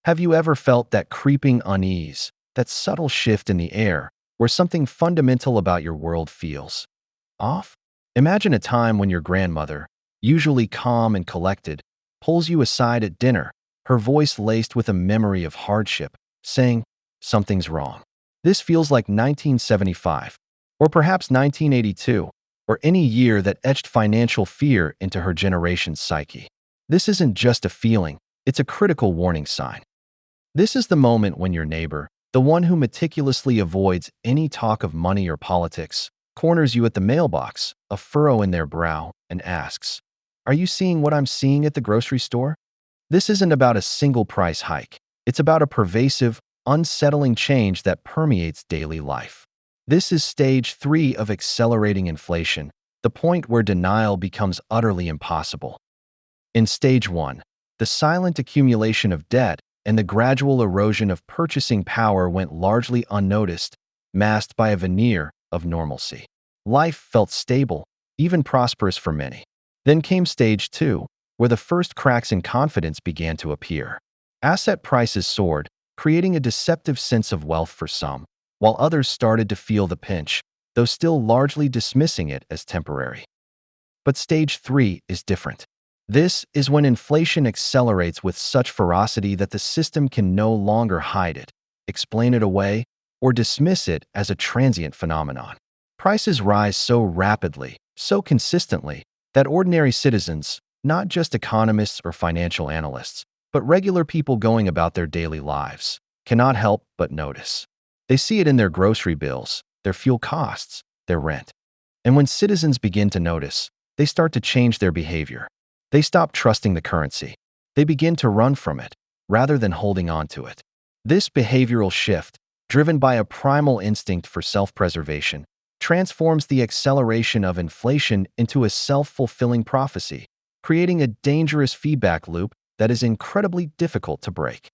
Have you ever felt that creeping unease, that subtle shift in the air, where something fundamental about your world feels off? Imagine a time when your grandmother, usually calm and collected, pulls you aside at dinner, her voice laced with a memory of hardship, saying, "Something's wrong." This feels like 1975, or perhaps 1982, or any year that etched financial fear into her generation's psyche. This isn't just a feeling, it's a critical warning sign. This is the moment when your neighbor, the one who meticulously avoids any talk of money or politics, corners you at the mailbox, a furrow in their brow, and asks, "Are you seeing what I'm seeing at the grocery store?" This isn't about a single price hike. It's about a pervasive, unsettling change that permeates daily life. This is stage 3 of accelerating inflation, the point where denial becomes utterly impossible. In stage 1, the silent accumulation of debt and the gradual erosion of purchasing power went largely unnoticed, masked by a veneer of normalcy. Life felt stable, even prosperous for many. Then came stage 2, where the first cracks in confidence began to appear. Asset prices soared, creating a deceptive sense of wealth for some, while others started to feel the pinch, though still largely dismissing it as temporary. But stage 3 is different. This is when inflation accelerates with such ferocity that the system can no longer hide it, explain it away, or dismiss it as a transient phenomenon. Prices rise so rapidly, so consistently, that ordinary citizens, not just economists or financial analysts, but regular people going about their daily lives, cannot help but notice. They see it in their grocery bills, their fuel costs, their rent. And when citizens begin to notice, they start to change their behavior. They stop trusting the currency. They begin to run from it, rather than holding on to it. This behavioral shift, driven by a primal instinct for self-preservation, transforms the acceleration of inflation into a self-fulfilling prophecy, creating a dangerous feedback loop that is incredibly difficult to break.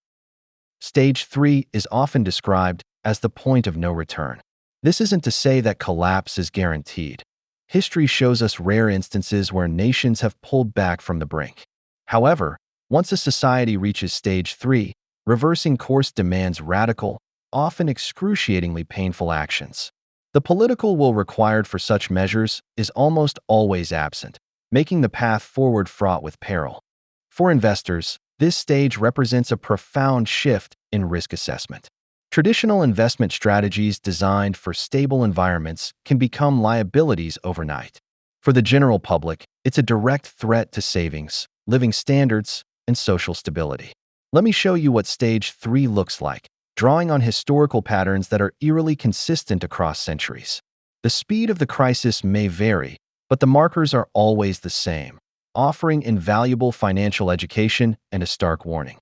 Stage 3 is often described as the point of no return. This isn't to say that collapse is guaranteed. History shows us rare instances where nations have pulled back from the brink. However, once a society reaches stage 3, reversing course demands radical, often excruciatingly painful actions. The political will required for such measures is almost always absent, making the path forward fraught with peril. For investors, this stage represents a profound shift in risk assessment. Traditional investment strategies designed for stable environments can become liabilities overnight. For the general public, it's a direct threat to savings, living standards, and social stability. Let me show you what stage 3 looks like, drawing on historical patterns that are eerily consistent across centuries. The speed of the crisis may vary, but the markers are always the same, offering invaluable financial education and a stark warning.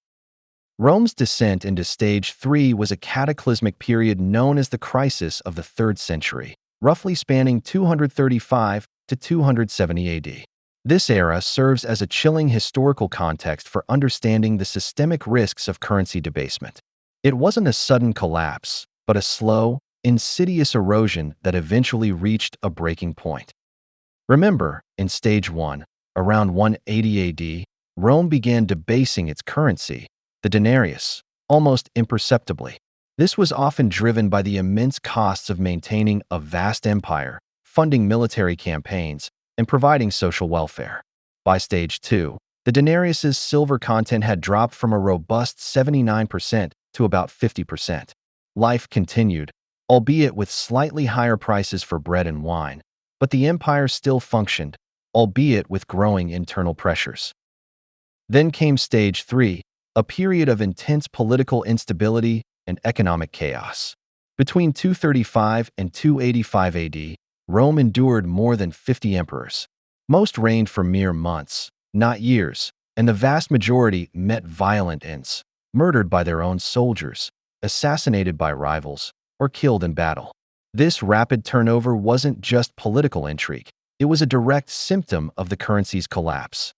Rome's descent into stage 3 was a cataclysmic period known as the crisis of the 3rd century, roughly spanning 235 to 270 AD. This era serves as a chilling historical context for understanding the systemic risks of currency debasement. It wasn't a sudden collapse, but a slow, insidious erosion that eventually reached a breaking point. Remember, in stage 1, around 180 AD, Rome began debasing its currency, the denarius, almost imperceptibly. This was often driven by the immense costs of maintaining a vast empire, funding military campaigns, and providing social welfare. By stage 2, the denarius's silver content had dropped from a robust 79% to about 50%. Life continued, albeit with slightly higher prices for bread and wine, but the empire still functioned, albeit with growing internal pressures. Then came stage 3, a period of intense political instability and economic chaos. Between 235 and 285 AD, Rome endured more than 50 emperors. Most reigned for mere months, not years, and the vast majority met violent ends, murdered by their own soldiers, assassinated by rivals, or killed in battle. This rapid turnover wasn't just political intrigue, it was a direct symptom of the currency's collapse.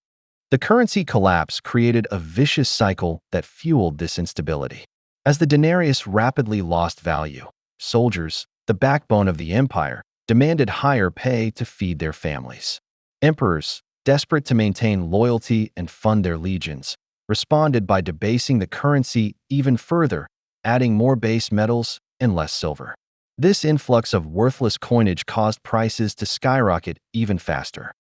The currency collapse created a vicious cycle that fueled this instability. As the denarius rapidly lost value, soldiers, the backbone of the empire, demanded higher pay to feed their families. Emperors, desperate to maintain loyalty and fund their legions, responded by debasing the currency even further, adding more base metals and less silver. This influx of worthless coinage caused prices to skyrocket even faster.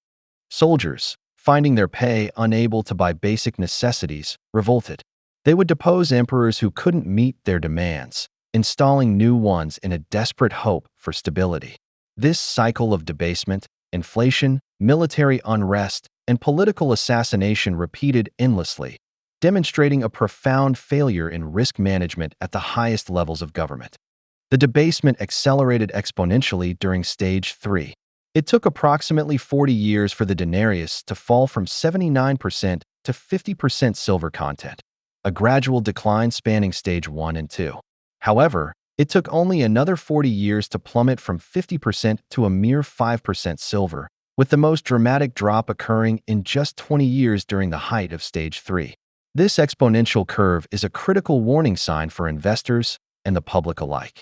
Soldiers, finding their pay unable to buy basic necessities, revolted. They would depose emperors who couldn't meet their demands, installing new ones in a desperate hope for stability. This cycle of debasement, inflation, military unrest, and political assassination repeated endlessly, demonstrating a profound failure in risk management at the highest levels of government. The debasement accelerated exponentially during Stage 3. It took approximately 40 years for the denarius to fall from 79% to 50% silver content, a gradual decline spanning Stage 1 and 2. However, it took only another 40 years to plummet from 50% to a mere 5% silver, with the most dramatic drop occurring in just 20 years during the height of Stage 3. This exponential curve is a critical warning sign for investors and the public alike.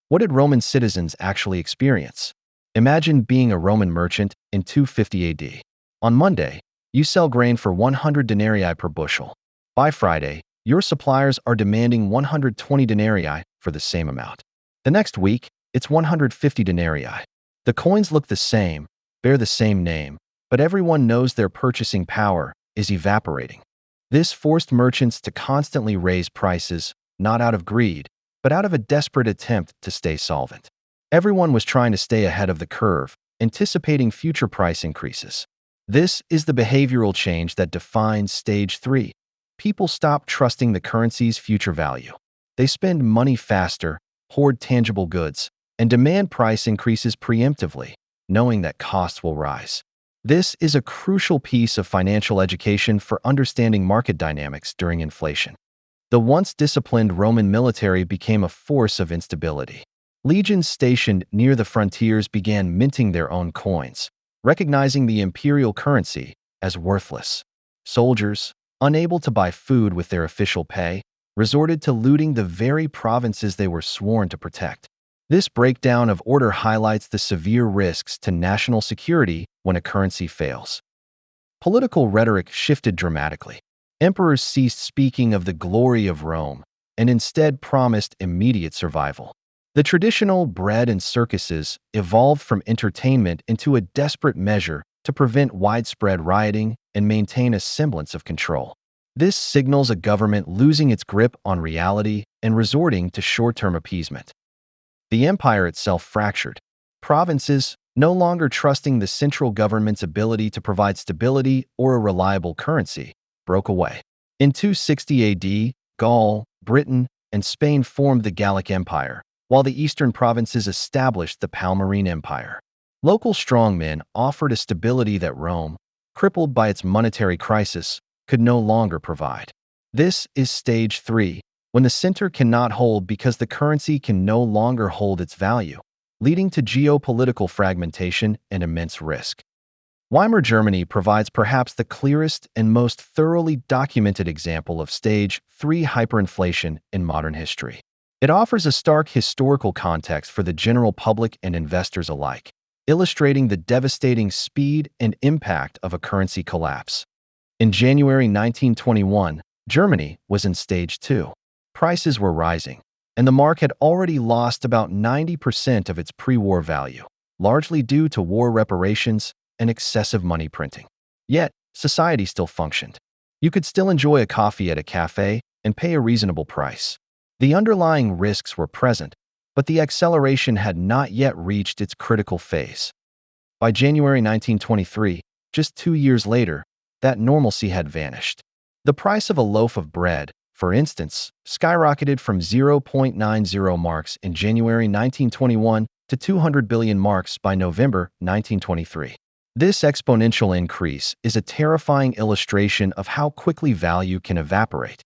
What did Roman citizens actually experience? Imagine being a Roman merchant in 250 AD. On Monday, you sell grain for 100 denarii per bushel. By Friday, your suppliers are demanding 120 denarii for the same amount. The next week, it's 150 denarii. The coins look the same, bear the same name, but everyone knows their purchasing power is evaporating. This forced merchants to constantly raise prices, not out of greed, but out of a desperate attempt to stay solvent. Everyone was trying to stay ahead of the curve, anticipating future price increases. This is the behavioral change that defines Stage 3. People stop trusting the currency's future value. They spend money faster, hoard tangible goods, and demand price increases preemptively, knowing that costs will rise. This is a crucial piece of financial education for understanding market dynamics during inflation. The once disciplined Roman military became a force of instability. Legions stationed near the frontiers began minting their own coins, recognizing the imperial currency as worthless. Soldiers, unable to buy food with their official pay, resorted to looting the very provinces they were sworn to protect. This breakdown of order highlights the severe risks to national security when a currency fails. Political rhetoric shifted dramatically. Emperors ceased speaking of the glory of Rome and instead promised immediate survival. The traditional bread and circuses evolved from entertainment into a desperate measure to prevent widespread rioting and maintain a semblance of control. This signals a government losing its grip on reality and resorting to short-term appeasement. The empire itself fractured. Provinces, no longer trusting the central government's ability to provide stability or a reliable currency, broke away. In 260 AD, Gaul, Britain, and Spain formed the Gallic Empire, while the eastern provinces established the Palmyrene Empire. Local strongmen offered a stability that Rome, crippled by its monetary crisis, could no longer provide. This is Stage 3, when the center cannot hold because the currency can no longer hold its value, leading to geopolitical fragmentation and immense risk. Weimar Germany provides perhaps the clearest and most thoroughly documented example of Stage 3 hyperinflation in modern history. It offers a stark historical context for the general public and investors alike, illustrating the devastating speed and impact of a currency collapse. In January 1921, Germany was in Stage 2. Prices were rising, and the mark had already lost about 90% of its pre-war value, largely due to war reparations and excessive money printing. Yet, society still functioned. You could still enjoy a coffee at a cafe and pay a reasonable price. The underlying risks were present, but the acceleration had not yet reached its critical phase. By January 1923, just 2 years later, that normalcy had vanished. The price of a loaf of bread, for instance, skyrocketed from 0.90 marks in January 1921 to 200 billion marks by November 1923. This exponential increase is a terrifying illustration of how quickly value can evaporate.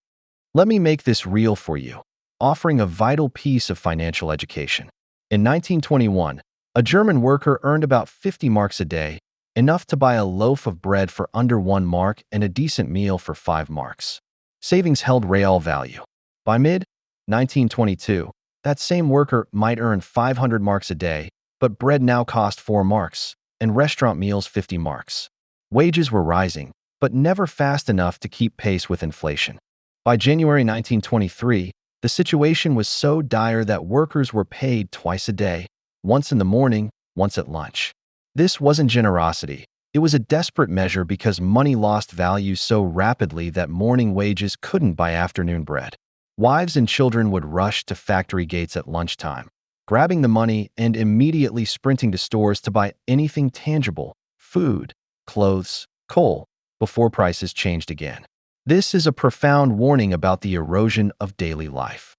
Let me make this real for you, offering a vital piece of financial education. In 1921, a German worker earned about 50 marks a day, enough to buy a loaf of bread for under 1 mark and a decent meal for 5 marks. Savings held real value. By mid-1922, that same worker might earn 500 marks a day, but bread now cost 4 marks, and restaurant meals 50 marks. Wages were rising, but never fast enough to keep pace with inflation. By January 1923, the situation was so dire that workers were paid twice a day, once in the morning, once at lunch. This wasn't generosity. It was a desperate measure because money lost value so rapidly that morning wages couldn't buy afternoon bread. Wives and children would rush to factory gates at lunchtime, grabbing the money and immediately sprinting to stores to buy anything tangible: food, clothes, coal, before prices changed again. This is a profound warning about the erosion of daily life.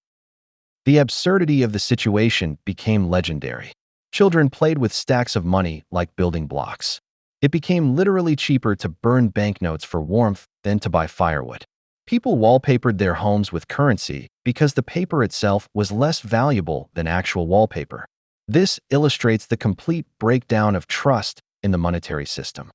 The absurdity of the situation became legendary. Children played with stacks of money like building blocks. It became literally cheaper to burn banknotes for warmth than to buy firewood. People wallpapered their homes with currency because the paper itself was less valuable than actual wallpaper. This illustrates the complete breakdown of trust in the monetary system.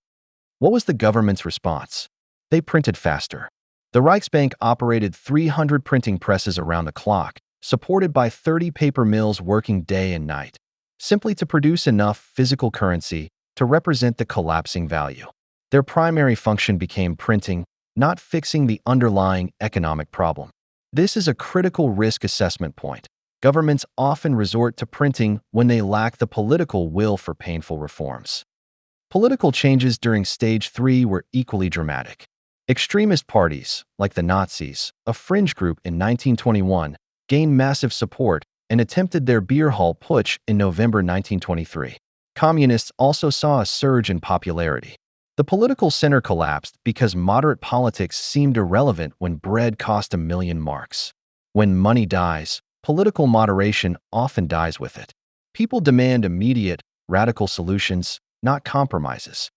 What was the government's response? They printed faster. The Reichsbank operated 300 printing presses around the clock, supported by 30 paper mills working day and night, simply to produce enough physical currency to represent the collapsing value. Their primary function became printing, not fixing the underlying economic problem. This is a critical risk assessment point. Governments often resort to printing when they lack the political will for painful reforms. Political changes during Stage 3 were equally dramatic. Extremist parties, like the Nazis, a fringe group in 1921, gained massive support and attempted their beer hall putsch in November 1923. Communists also saw a surge in popularity. The political center collapsed because moderate politics seemed irrelevant when bread cost 1,000,000 marks. When money dies, political moderation often dies with it. People demand immediate, radical solutions, not compromises.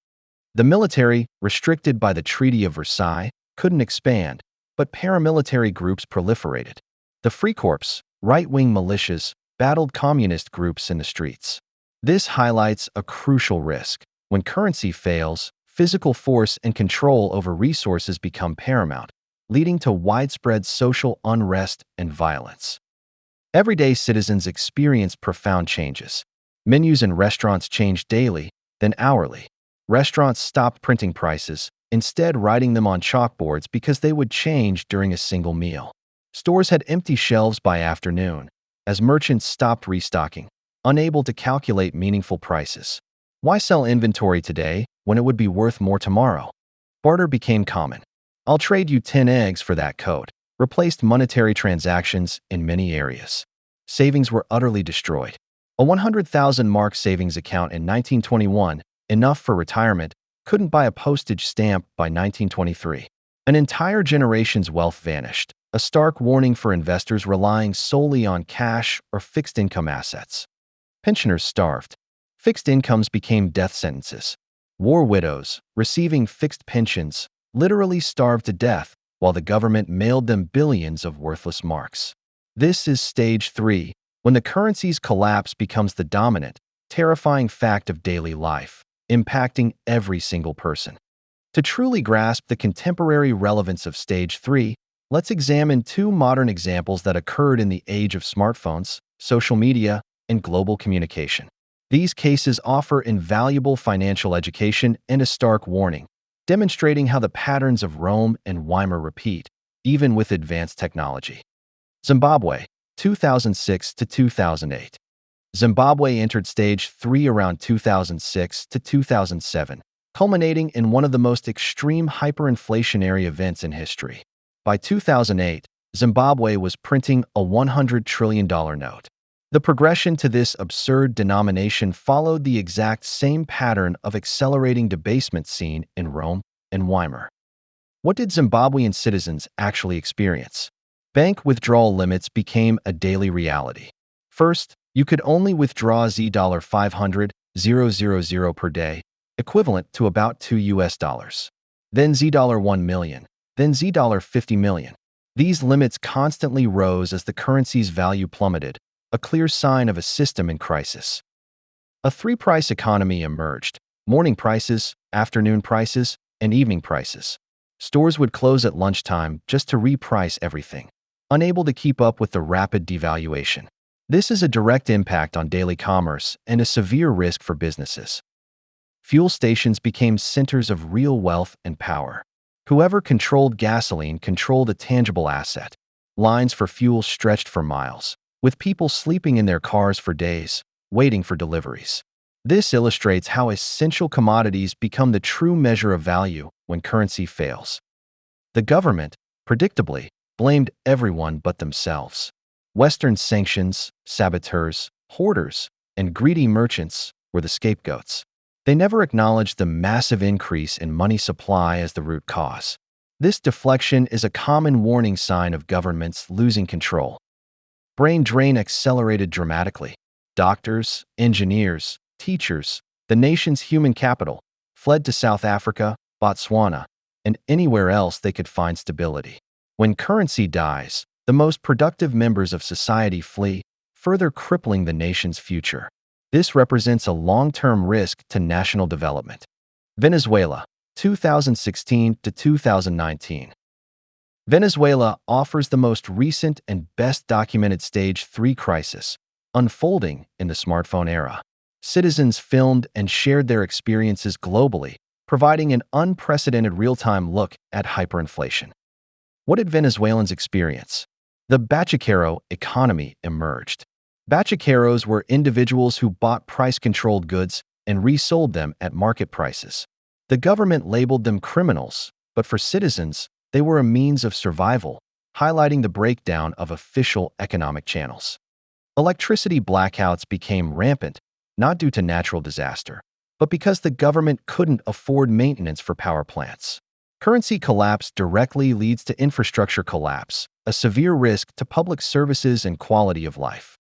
The military, restricted by the Treaty of Versailles, couldn't expand, but paramilitary groups proliferated. The Freikorps, right-wing militias, battled communist groups in the streets. This highlights a crucial risk. When currency fails, physical force and control over resources become paramount, leading to widespread social unrest and violence. Everyday citizens experienced profound changes. Menus in restaurants changed daily, then hourly. Restaurants stopped printing prices, instead writing them on chalkboards because they would change during a single meal. Stores had empty shelves by afternoon, as merchants stopped restocking, unable to calculate meaningful prices. Why sell inventory today when it would be worth more tomorrow? Barter became common. "I'll trade you 10 eggs for that coat," replaced monetary transactions in many areas. Savings were utterly destroyed. A 100,000 mark savings account in 1921, enough for retirement, couldn't buy a postage stamp by 1923. An entire generation's wealth vanished, a stark warning for investors relying solely on cash or fixed income assets. Pensioners starved. Fixed incomes became death sentences. War widows, receiving fixed pensions, literally starved to death while the government mailed them billions of worthless marks. This is Stage 3, when the currency's collapse becomes the dominant, terrifying fact of daily life, impacting every single person. To truly grasp the contemporary relevance of Stage 3, let's examine two modern examples that occurred in the age of smartphones, social media, and global communication. These cases offer invaluable financial education and a stark warning, demonstrating how the patterns of Rome and Weimar repeat, even with advanced technology. Zimbabwe, 2006 to 2008. Zimbabwe entered Stage 3 around 2006 to 2007, culminating in one of the most extreme hyperinflationary events in history. By 2008, Zimbabwe was printing a $100 trillion note. The progression to this absurd denomination followed the exact same pattern of accelerating debasement seen in Rome and Weimar. What did Zimbabwean citizens actually experience? Bank withdrawal limits became a daily reality. First, you could only withdraw $500,000 per day, equivalent to about $2. Then $1 million, then $50 million. These limits constantly rose as the currency's value plummeted, a clear sign of a system in crisis. A three-price economy emerged: morning prices, afternoon prices, and evening prices. Stores would close at lunchtime just to reprice everything, unable to keep up with the rapid devaluation. This is a direct impact on daily commerce and a severe risk for businesses. Fuel stations became centers of real wealth and power. Whoever controlled gasoline controlled a tangible asset. Lines for fuel stretched for miles, with people sleeping in their cars for days, waiting for deliveries. This illustrates how essential commodities become the true measure of value when currency fails. The government, predictably, blamed everyone but themselves. Western sanctions, saboteurs, hoarders, and greedy merchants were the scapegoats. They never acknowledged the massive increase in money supply as the root cause. This deflection is a common warning sign of governments losing control. Brain drain accelerated dramatically. Doctors, engineers, teachers, the nation's human capital, fled to South Africa, Botswana, and anywhere else they could find stability. When currency dies, the most productive members of society flee, further crippling the nation's future. This represents a long-term risk to national development. Venezuela, 2016 to 2019. Venezuela offers the most recent and best documented Stage 3 crisis, unfolding in the smartphone era. Citizens filmed and shared their experiences globally, providing an unprecedented real-time look at hyperinflation. What did Venezuelans experience? The bachaquero economy emerged. Bachaqueros were individuals who bought price-controlled goods and resold them at market prices. The government labeled them criminals, but for citizens, they were a means of survival, highlighting the breakdown of official economic channels. Electricity blackouts became rampant, not due to natural disaster, but because the government couldn't afford maintenance for power plants. Currency collapse directly leads to infrastructure collapse, a severe risk to public services and quality of life.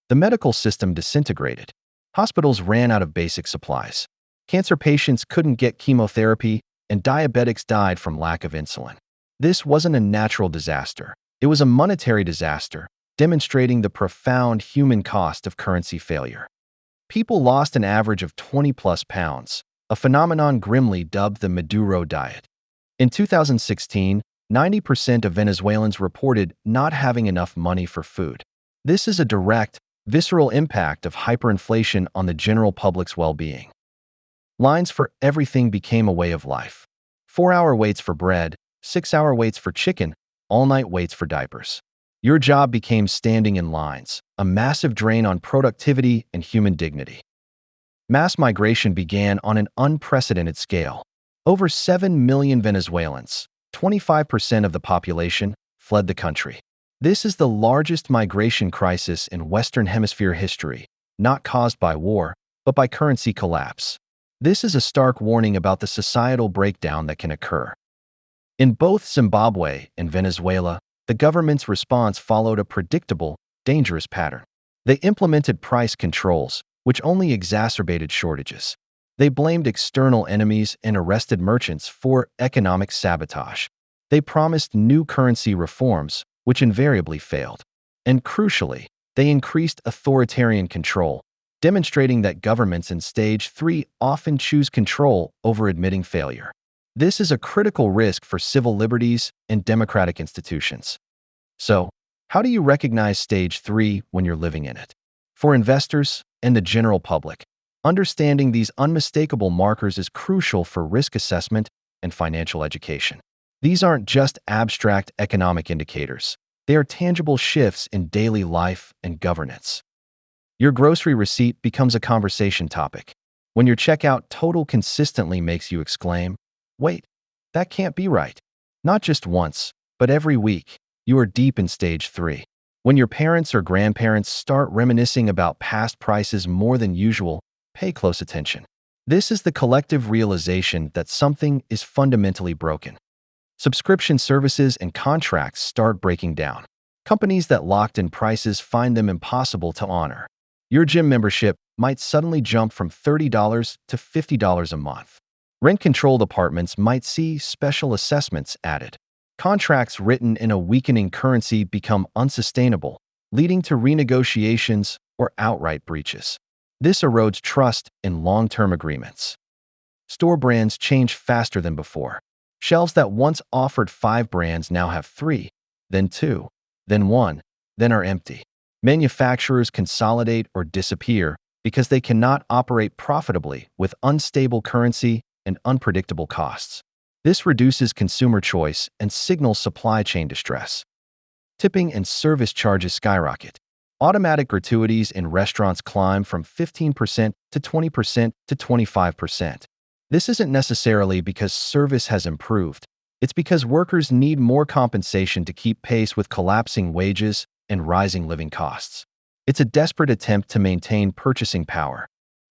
The medical system disintegrated. Hospitals ran out of basic supplies. Cancer patients couldn't get chemotherapy, and diabetics died from lack of insulin. This wasn't a natural disaster. It was a monetary disaster, demonstrating the profound human cost of currency failure. People lost an average of 20-plus pounds, a phenomenon grimly dubbed the Maduro diet. In 2016, 90% of Venezuelans reported not having enough money for food. This is a direct, visceral impact of hyperinflation on the general public's well-being. Lines for everything became a way of life. 4-hour waits for bread, 6-hour waits for chicken, all-night waits for diapers. Your job became standing in lines, a massive drain on productivity and human dignity. Mass migration began on an unprecedented scale. Over 7 million Venezuelans, 25% of the population, fled the country. This is the largest migration crisis in Western Hemisphere history, not caused by war, but by currency collapse. This is a stark warning about the societal breakdown that can occur. In both Zimbabwe and Venezuela, the government's response followed a predictable, dangerous pattern. They implemented price controls, which only exacerbated shortages. They blamed external enemies and arrested merchants for economic sabotage. They promised new currency reforms, which invariably failed. And crucially, they increased authoritarian control, demonstrating that governments in Stage 3 often choose control over admitting failure. This is a critical risk for civil liberties and democratic institutions. So, how do you recognize Stage 3 when you're living in it? For investors and the general public, understanding these unmistakable markers is crucial for risk assessment and financial education. These aren't just abstract economic indicators. They are tangible shifts in daily life and governance. Your grocery receipt becomes a conversation topic. When your checkout total consistently makes you exclaim, "Wait, that can't be right." Not just once, but every week, you are deep in Stage 3. When your parents or grandparents start reminiscing about past prices more than usual, pay close attention. This is the collective realization that something is fundamentally broken. Subscription services and contracts start breaking down. Companies that locked in prices find them impossible to honor. Your gym membership might suddenly jump from $30 to $50 a month. Rent-controlled apartments might see special assessments added. Contracts written in a weakening currency become unsustainable, leading to renegotiations or outright breaches. This erodes trust in long-term agreements. Store brands change faster than before. Shelves that once offered 5 brands now have 3, then 2, then 1, then are empty. Manufacturers consolidate or disappear because they cannot operate profitably with unstable currency and unpredictable costs. This reduces consumer choice and signals supply chain distress. Tipping and service charges skyrocket. Automatic gratuities in restaurants climb from 15% to 20% to 25%. This isn't necessarily because service has improved. It's because workers need more compensation to keep pace with collapsing wages and rising living costs. It's a desperate attempt to maintain purchasing power.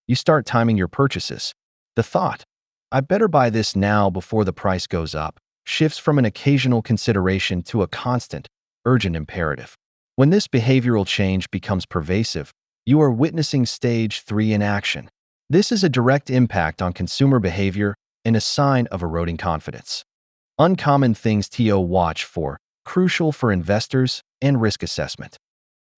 You start timing your purchases. The thought, "I better buy this now before the price goes up," shifts from an occasional consideration to a constant, urgent imperative. When this behavioral change becomes pervasive, you are witnessing stage 3 in action. This is a direct impact on consumer behavior and a sign of eroding confidence. Uncommon things to watch for, crucial for investors and risk assessment.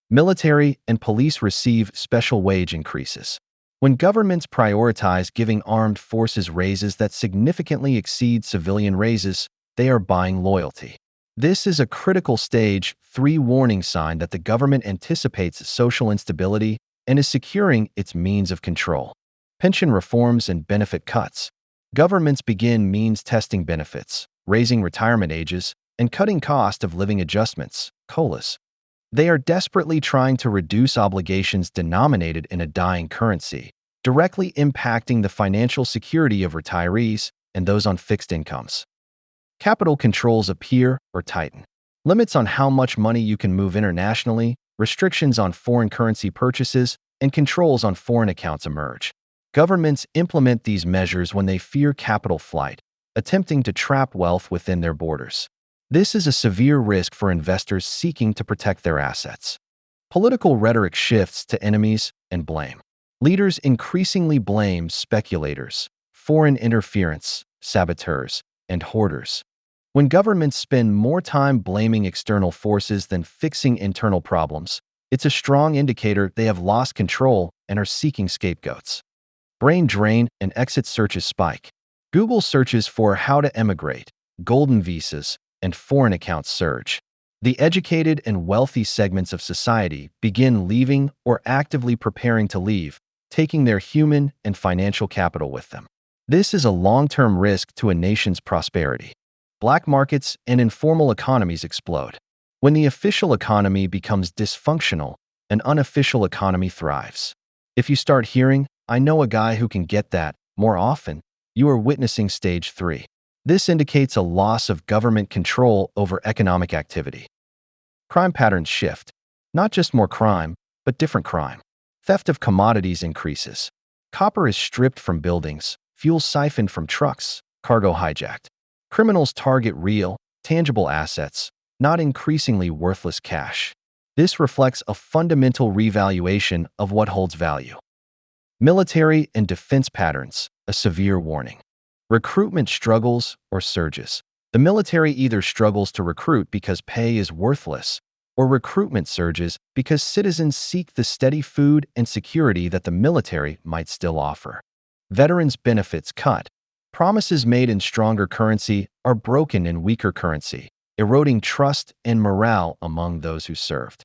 Military and police receive special wage increases. When governments prioritize giving armed forces raises that significantly exceed civilian raises, they are buying loyalty. This is a critical stage 3 warning sign that the government anticipates social instability and is securing its means of control. Pension reforms and benefit cuts. Governments begin means testing benefits, raising retirement ages, and cutting cost of living adjustments, COLAs. They are desperately trying to reduce obligations denominated in a dying currency, directly impacting the financial security of retirees and those on fixed incomes. Capital controls appear or tighten. Limits on how much money you can move internationally, restrictions on foreign currency purchases, and controls on foreign accounts emerge. Governments implement these measures when they fear capital flight, attempting to trap wealth within their borders. This is a severe risk for investors seeking to protect their assets. Political rhetoric shifts to enemies and blame. Leaders increasingly blame speculators, foreign interference, saboteurs, and hoarders. When governments spend more time blaming external forces than fixing internal problems, it's a strong indicator they have lost control and are seeking scapegoats. Brain drain and exit searches spike. Google searches for how to emigrate, golden visas, and foreign accounts surge. The educated and wealthy segments of society begin leaving or actively preparing to leave, taking their human and financial capital with them. This is a long-term risk to a nation's prosperity. Black markets and informal economies explode. When the official economy becomes dysfunctional, an unofficial economy thrives. If you start hearing, "I know a guy who can get that," more often, you are witnessing stage 3. This indicates a loss of government control over economic activity. Crime patterns shift. Not just more crime, but different crime. Theft of commodities increases. Copper is stripped from buildings, fuel siphoned from trucks, cargo hijacked. Criminals target real, tangible assets, not increasingly worthless cash. This reflects a fundamental revaluation of what holds value. Military and defense patterns, a severe warning. Recruitment struggles or surges. The military either struggles to recruit because pay is worthless, or recruitment surges because citizens seek the steady food and security that the military might still offer. Veterans' benefits cut. Promises made in stronger currency are broken in weaker currency, eroding trust and morale among those who served.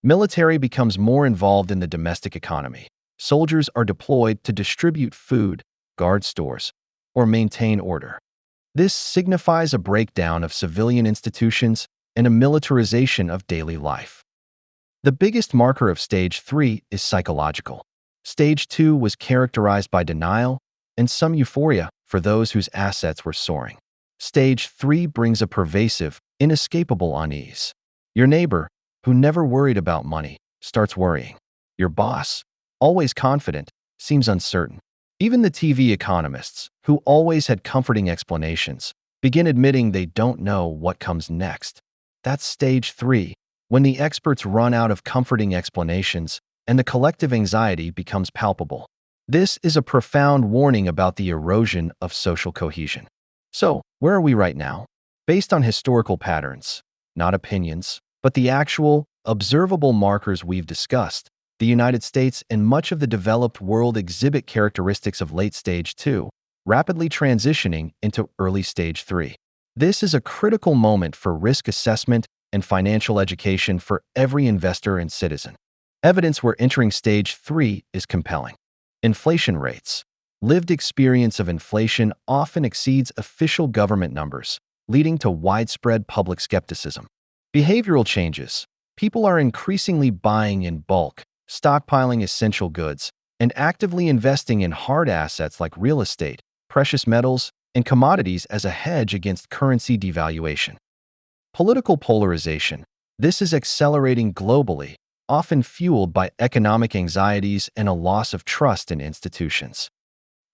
Military becomes more involved in the domestic economy. Soldiers are deployed to distribute food, guard stores, or maintain order. This signifies a breakdown of civilian institutions and a militarization of daily life. The biggest marker of stage 3 is psychological. Stage 2 was characterized by denial and some euphoria for those whose assets were soaring. Stage 3 brings a pervasive, inescapable unease. Your neighbor, who never worried about money, starts worrying. Your boss, always confident, seems uncertain. Even the TV economists, who always had comforting explanations, begin admitting they don't know what comes next. That's stage 3, when the experts run out of comforting explanations and the collective anxiety becomes palpable. This is a profound warning about the erosion of social cohesion. So, where are we right now? Based on historical patterns, not opinions, but the actual, observable markers we've discussed, the United States and much of the developed world exhibit characteristics of late stage 2, rapidly transitioning into early stage 3. This is a critical moment for risk assessment and financial education for every investor and citizen. Evidence we're entering stage 3 is compelling. Inflation rates. Lived experience of inflation often exceeds official government numbers, leading to widespread public skepticism. Behavioral changes. People are increasingly buying in bulk, stockpiling essential goods, and actively investing in hard assets like real estate, precious metals, and commodities as a hedge against currency devaluation. Political polarization. This is accelerating globally, often fueled by economic anxieties and a loss of trust in institutions.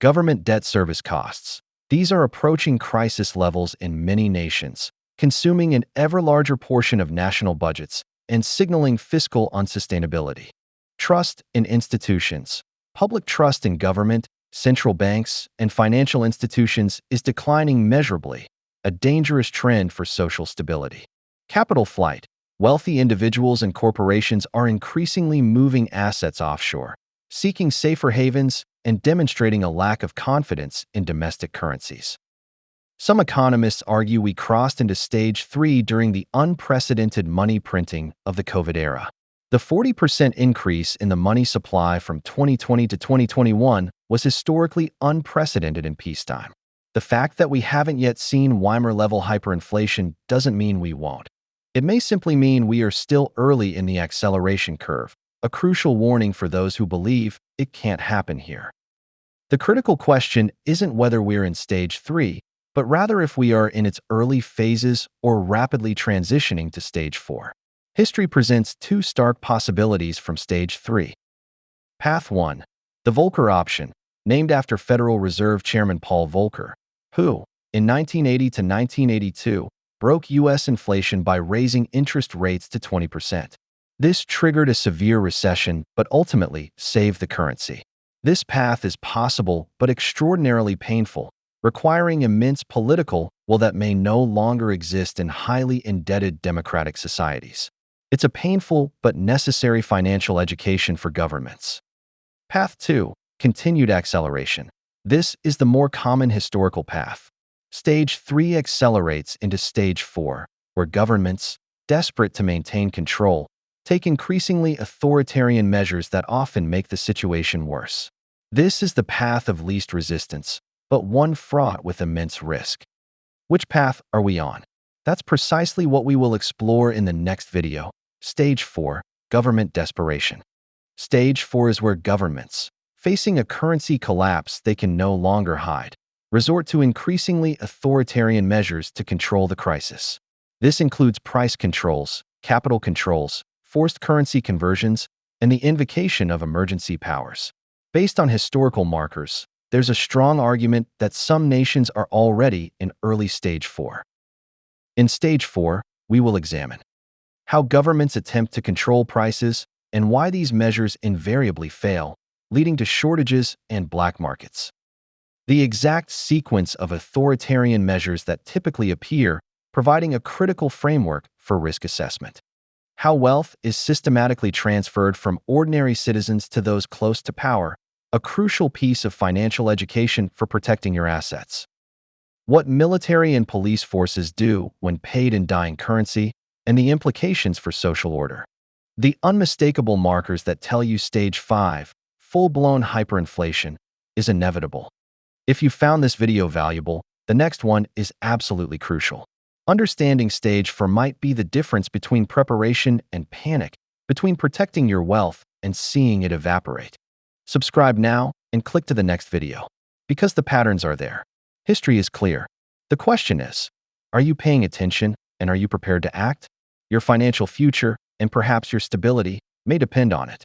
Government debt service costs. These are approaching crisis levels in many nations, consuming an ever larger portion of national budgets and signaling fiscal unsustainability. Trust in institutions. Public trust in government, central banks, and financial institutions is declining measurably, a dangerous trend for social stability. Capital flight. Wealthy individuals and corporations are increasingly moving assets offshore, seeking safer havens and demonstrating a lack of confidence in domestic currencies. Some economists argue we crossed into stage 3 during the unprecedented money printing of the COVID era. The 40% increase in the money supply from 2020 to 2021 was historically unprecedented in peacetime. The fact that we haven't yet seen Weimar-level hyperinflation doesn't mean we won't. It may simply mean we are still early in the acceleration curve, a crucial warning for those who believe it can't happen here. The critical question isn't whether we're in stage 3, but rather if we are in its early phases or rapidly transitioning to stage 4. History presents two stark possibilities from stage 3. Path 1. The Volcker option, named after Federal Reserve Chairman Paul Volcker, who, in 1980 to 1982, broke U.S. inflation by raising interest rates to 20%. This triggered a severe recession but ultimately saved the currency. This path is possible but extraordinarily painful, requiring immense political will that may no longer exist in highly indebted democratic societies. It's a painful but necessary financial education for governments. Path 2. Continued acceleration. This is the more common historical path. Stage 3 accelerates into stage 4, where governments, desperate to maintain control, take increasingly authoritarian measures that often make the situation worse. This is the path of least resistance, but one fraught with immense risk. Which path are we on? That's precisely what we will explore in the next video. Stage 4. Government desperation. Stage 4 is where governments, facing a currency collapse they can no longer hide, resort to increasingly authoritarian measures to control the crisis. This includes price controls, capital controls, forced currency conversions, and the invocation of emergency powers. Based on historical markers, there's a strong argument that some nations are already in early stage 4. In stage 4, we will examine how governments attempt to control prices and why these measures invariably fail, leading to shortages and black markets. The exact sequence of authoritarian measures that typically appear, providing a critical framework for risk assessment. How wealth is systematically transferred from ordinary citizens to those close to power, a crucial piece of financial education for protecting your assets. What military and police forces do when paid in dying currency, and the implications for social order. The unmistakable markers that tell you stage 5, full-blown hyperinflation, is inevitable. If you found this video valuable, the next one is absolutely crucial. Understanding stage 4 might be the difference between preparation and panic, between protecting your wealth and seeing it evaporate. Subscribe now and click to the next video. Because the patterns are there. History is clear. The question is, are you paying attention and are you prepared to act? Your financial future, and perhaps your stability, may depend on it.